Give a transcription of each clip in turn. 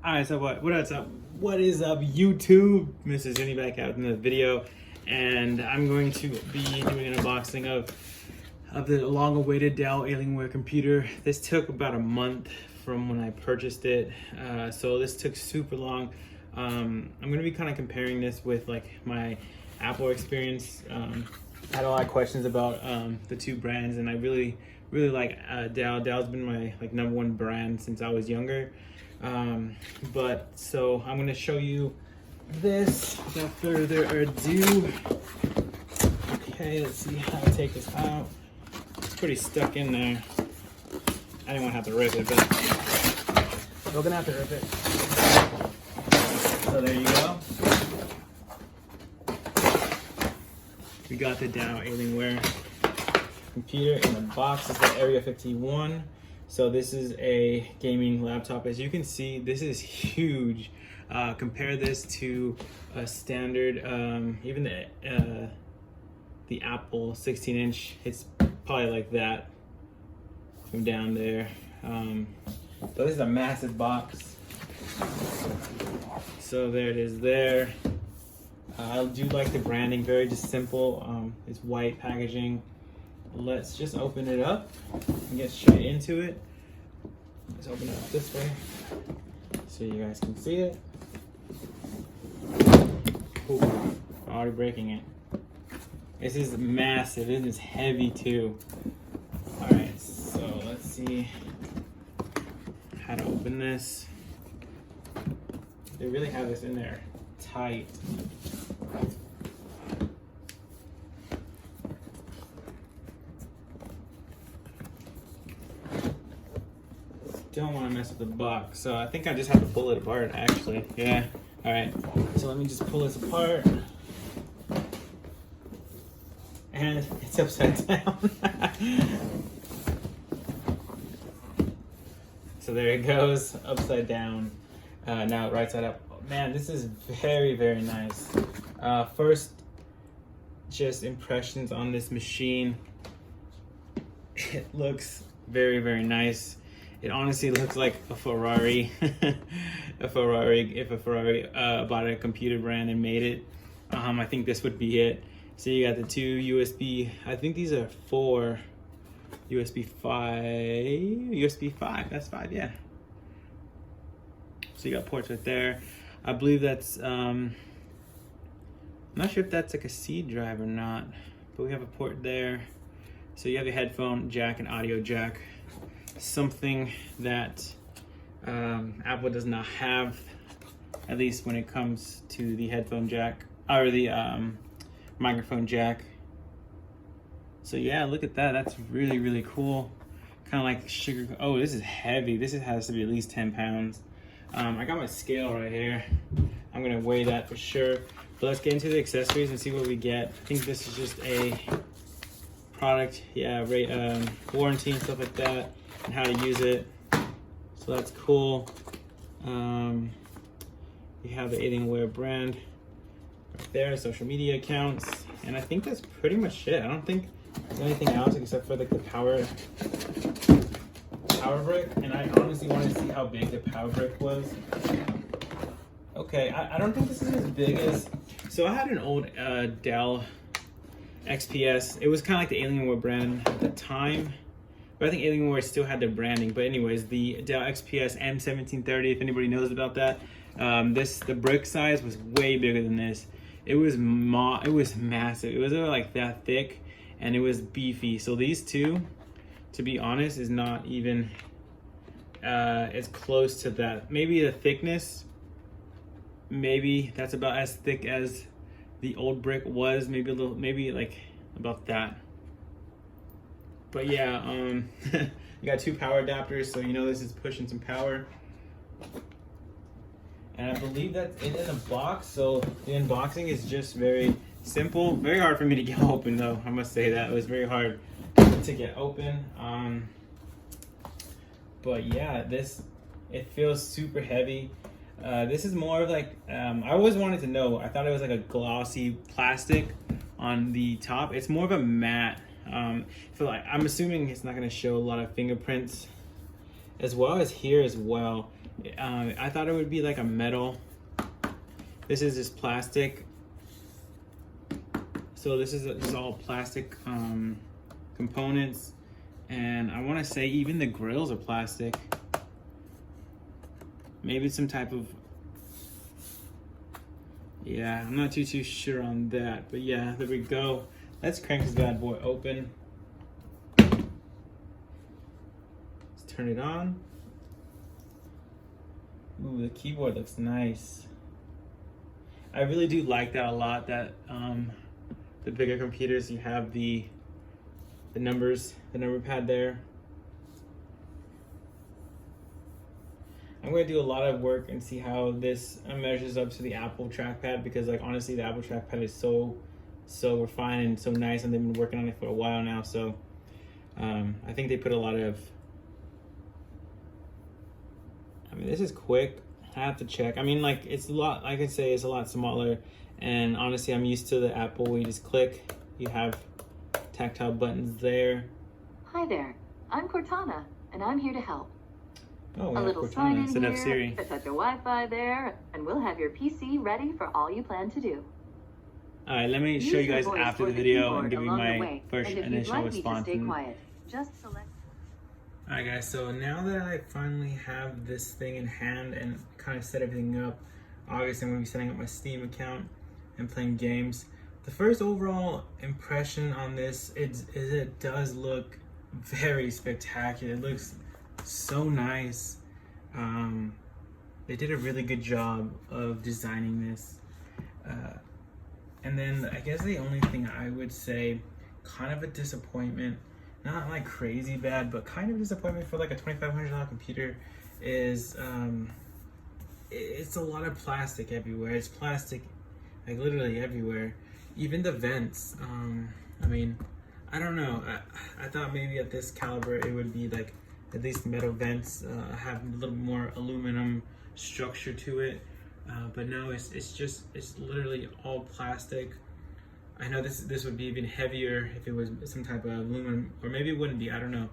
Alright, so what is up YouTube? Mr. Zinni back out in the video, and I'm going to be doing an unboxing of the long-awaited Dell Alienware computer. This took about a month from when I purchased it, so this took super long. I'm going to be kind of comparing this with like my Apple experience. I had a lot of questions about the two brands, and I really like Dell. Dell's been my like #1 brand since I was younger. But so I'm gonna show you this without further ado. Okay, let's see how to take this out. It's pretty stuck in there. I didn't want to have to rip it, but we're gonna have to rip it. So there you go. We got the Dell Alienware computer in the box. This is the Area 51. So this is a gaming laptop. As you can see, this is huge. Compare this to a standard, even the Apple 16-inch. It's probably like that from down there. But this is a massive box. So there it is there. I do like the branding, very just simple. It's white packaging. Let's just open it up and get straight into it. Let's open it up this way so you guys can see it. Ooh, I'm already breaking it. This is massive. This is heavy too. Alright, so let's see how to open this. They really have this in there tight. Don't want to mess with the box, so I think I just have to pull it apart actually. Yeah. All right, so let me just pull this apart, and it's upside down. So there it goes, upside down. Now right side up. Man, this is very nice. First, just impressions on this machine. It looks very nice. It honestly looks like a Ferrari. If a Ferrari bought a computer brand and made it, I think this would be it. So you got the two USB, I think these are 4 USB 5, that's 5, yeah. So you got ports right there. I believe that's, I'm not sure if that's like a C drive or not, but we have a port there. So you have a headphone jack and audio jack. Something that Apple does not have, at least when it comes to the headphone jack or the microphone jack. So yeah, look at that. That's really cool. Kind of like sugar. Oh, this is heavy. This has to be at least 10 pounds. I got my scale right here. I'm gonna weigh that for sure. But let's get into the accessories and see what we get. I think this is just a product, yeah, warranty and stuff like that, and how to use it. So that's cool. We have the Alienware brand right there, social media accounts, and I think that's pretty much it. I don't think there's anything else except for like the power brick, and I honestly want to see how big the power brick was. Okay, I don't think this is as big as, so I had an old Dell XPS. It was kind of like the Alienware brand at the time, but I think Alienware still had their branding. But anyways, the Dell XPS M1730, if anybody knows about that, the brick size was way bigger than this. It was massive. It was like that thick, and it was beefy. So these two, to be honest, is not even as close to that. Maybe the thickness, maybe that's about as thick as the old brick was, maybe like about that. But yeah, you got 2 power adapters, so you know this is pushing some power. And I believe that's it in the box. So the unboxing is just very simple. Very hard for me to get open though, I must say that. It was very hard to get open. But yeah, it feels super heavy. This is more of like, I always wanted to know, I thought it was like a glossy plastic on the top. It's more of a matte. I'm assuming it's not gonna show a lot of fingerprints, as well as here as well. I thought it would be like a metal. This is just plastic. So this is all plastic components, and I want to say even the grills are plastic. Maybe some type of, yeah, I'm not too sure on that, but yeah, there we go. Let's crank this bad boy open. Let's turn it on. Ooh, the keyboard looks nice. I really do like that a lot, that the bigger computers, you have the numbers, the number pad there. I'm going to do a lot of work and see how this measures up to the Apple trackpad, because like honestly the Apple trackpad is so refined and so nice, and they've been working on it for a while now. So I think they put a lot of, I mean, this is quick. I have to check. I mean, like, it's a lot, like I say, it's a lot smaller, and honestly I'm used to the Apple where you just click, you have tactile buttons there. Hi there, I'm Cortana, and I'm here to help. Oh, a little sign in instead here, of Siri. touch a Wi-Fi there, and we'll have your PC ready for all you plan to do. All right, let me show you guys after the video and give you my first initial response. Stay quiet, just select. All right, guys, so now that I finally have this thing in hand and kind of set everything up, obviously I'm gonna be setting up my Steam account and playing games. The first overall impression on this is it does look very spectacular. It looks so nice. They did a really good job of designing this. And then I guess the only thing I would say, kind of a disappointment, not like crazy bad, but kind of a disappointment for like a $2,500 computer, is it's a lot of plastic everywhere. It's plastic like literally everywhere. Even the vents. I mean, I don't know. I thought maybe at this caliber it would be like at least metal vents, have a little more aluminum structure to it. But no, it's literally all plastic. I know this would be even heavier if it was some type of aluminum, or maybe it wouldn't be, I don't know.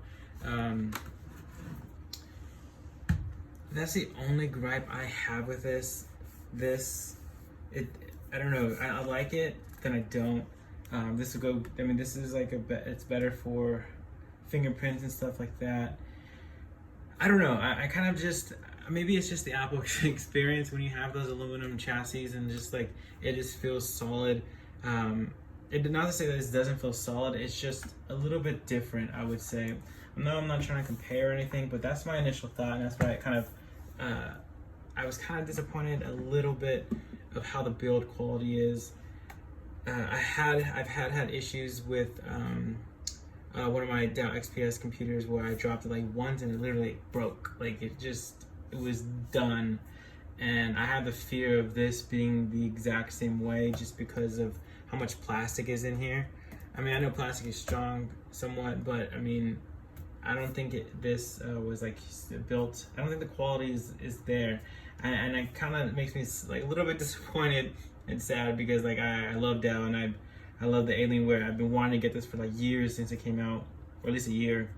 That's the only gripe I have with this. I don't know, I like it, then I don't. This will go, I mean, this is like it's better for fingerprints and stuff like that. I don't know, I kind of just, maybe it's just the Apple experience when you have those aluminum chassis and just like, it just feels solid. Not to say that this doesn't feel solid, it's just a little bit different, I would say. No, I'm not trying to compare anything, but that's my initial thought, and that's why I kind of, I was kind of disappointed a little bit of how the build quality is. I've had issues with one of my Dell XPS computers where I dropped it like once and it literally broke. Like it was done. And I have the fear of this being the exact same way just because of how much plastic is in here. I mean, I know plastic is strong somewhat, but I mean, I don't think this was like built, I don't think the quality is there. And it kind of makes me like a little bit disappointed and sad because like I love Dell and I love the Alienware. I've been wanting to get this for like years since it came out, or at least a year.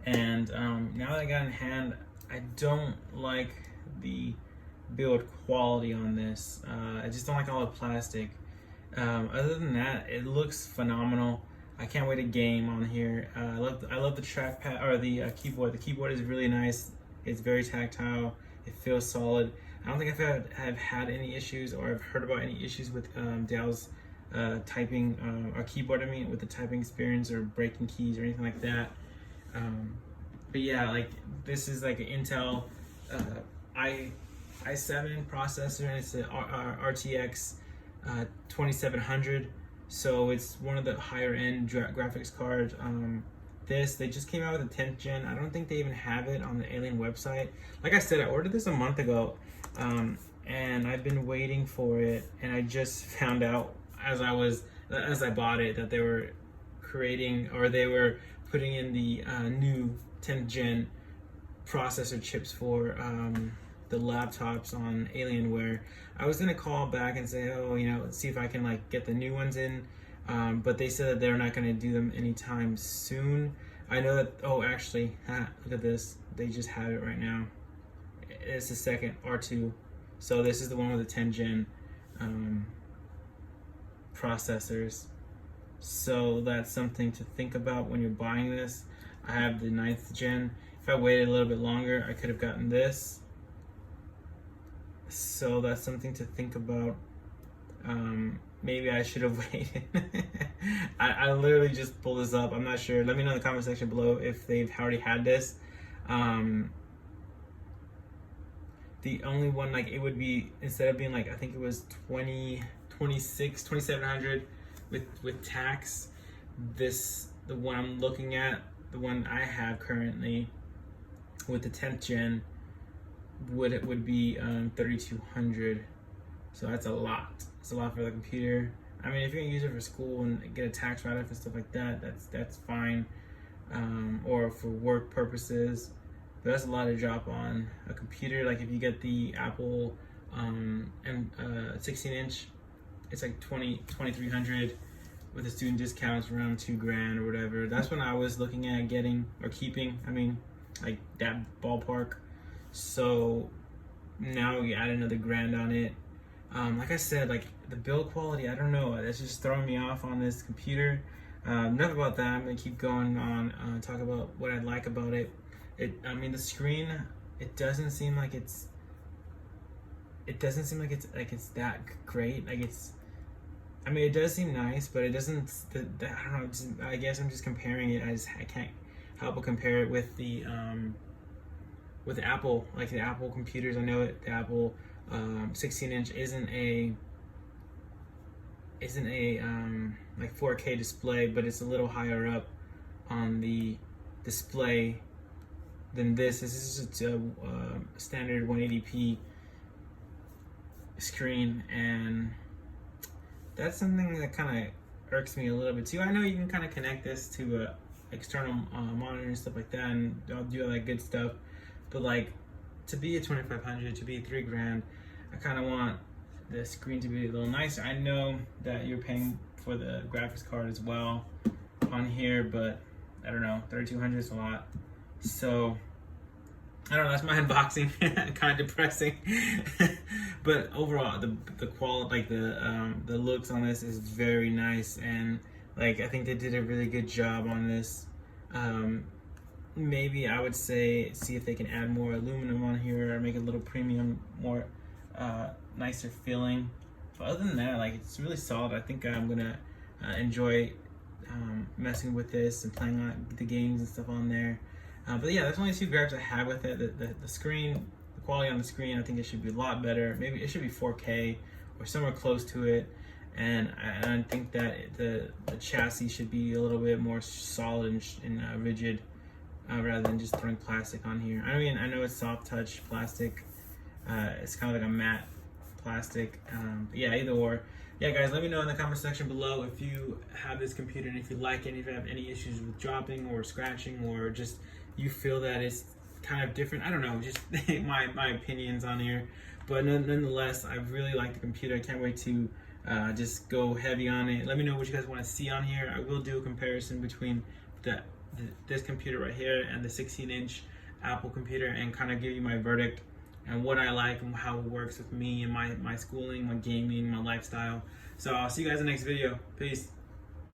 And now that I got it in hand, I don't like the build quality on this. I just don't like all the plastic. Other than that, it looks phenomenal. I can't wait to game on here. I love the trackpad, or the keyboard. The keyboard is really nice. It's very tactile. It feels solid. I don't think I've had any issues, or I've heard about any issues with Dell's typing, or keyboard, I mean, with the typing experience or breaking keys or anything like that. But yeah, like this is like an Intel i7 processor, and it's an RTX 2700. So it's one of the higher end graphics cards. They just came out with the 10th gen. I don't think they even have it on the Alien website. Like I said, I ordered this a month ago, and I've been waiting for it, and I just found out as I bought it that they were creating, or they were putting in the new 10th gen processor chips for the laptops on Alienware. I was gonna call back and say, oh, you know, let's see if I can like get the new ones in, but they said that they're not gonna do them anytime soon. I know that, oh, actually, look at this. They just have it right now. it's the second R2. So this is the one with the 10 gen processors. So that's something to think about when you're buying this. I have the 9th gen. If I waited a little bit longer, I could have gotten this. So that's something to think about. Maybe I should have waited. I literally just pulled this up. I'm not sure. Let me know in the comment section below if they've already had this. The only one, like, it would be, instead of being like, I think it was 2700 with tax, the one I'm looking at, the one I have currently with the 10th gen would be 3200. So that's a lot. It's a lot for the computer. I mean, if you're gonna use it for school and get a tax write-off and stuff like that, that's fine. Or for work purposes, but that's a lot to drop on a computer. Like if you get the Apple 16-inch, it's like 2300 with the student discounts, around $2,000 or whatever. That's when I was looking at getting or keeping. I mean, like that ballpark. So now we add another $1,000 on it. Like I said, like the build quality, I don't know. That's just throwing me off on this computer. Enough about that. I'm gonna keep going on. Talk about what I like about it. I mean, the screen. It doesn't seem like it's that great. Like it's. I mean, it does seem nice, but it doesn't. I don't know. I guess I'm just comparing it. I can't help but compare it with the Apple, like the Apple computers. I know the Apple 16-inch isn't a like 4K display, but it's a little higher up on the display than this. This is just a standard 180p screen, and that's something that kind of irks me a little bit too. I know you can kind of connect this to a external monitor and stuff like that, and I'll do all that good stuff, but like to be a 2500, to be $3,000, I kind of want the screen to be a little nicer. I know that you're paying for the graphics card as well on here, but I don't know, 3200 is a lot. So I don't know, that's my unboxing. Kind of depressing. But overall, the quality, like the looks on this is very nice, and like I think they did a really good job on this. Maybe I would say see if they can add more aluminum on here or make it a little premium, more nicer feeling. But other than that, like it's really solid. I think I'm gonna enjoy messing with this and playing on the games and stuff on there. But yeah, that's only 2 gripes I have with it. The screen, the quality on the screen, I think it should be a lot better. Maybe it should be 4K or somewhere close to it. And I think that the chassis should be a little bit more solid and rigid, rather than just throwing plastic on here. I mean, I know it's soft touch plastic. It's kind of like a matte plastic. But yeah, either or. Yeah, guys, let me know in the comment section below if you have this computer and if you like it, if you have any issues with dropping or scratching, or just you feel that it's kind of different. I don't know, just my opinions on here. But nonetheless, I really like the computer. I can't wait to just go heavy on it. Let me know what you guys want to see on here. I will do a comparison between this computer right here and the 16-inch Apple computer, and kind of give you my verdict and what I like and how it works with me and my schooling, my gaming, my lifestyle. So I'll see you guys in the next video. Peace.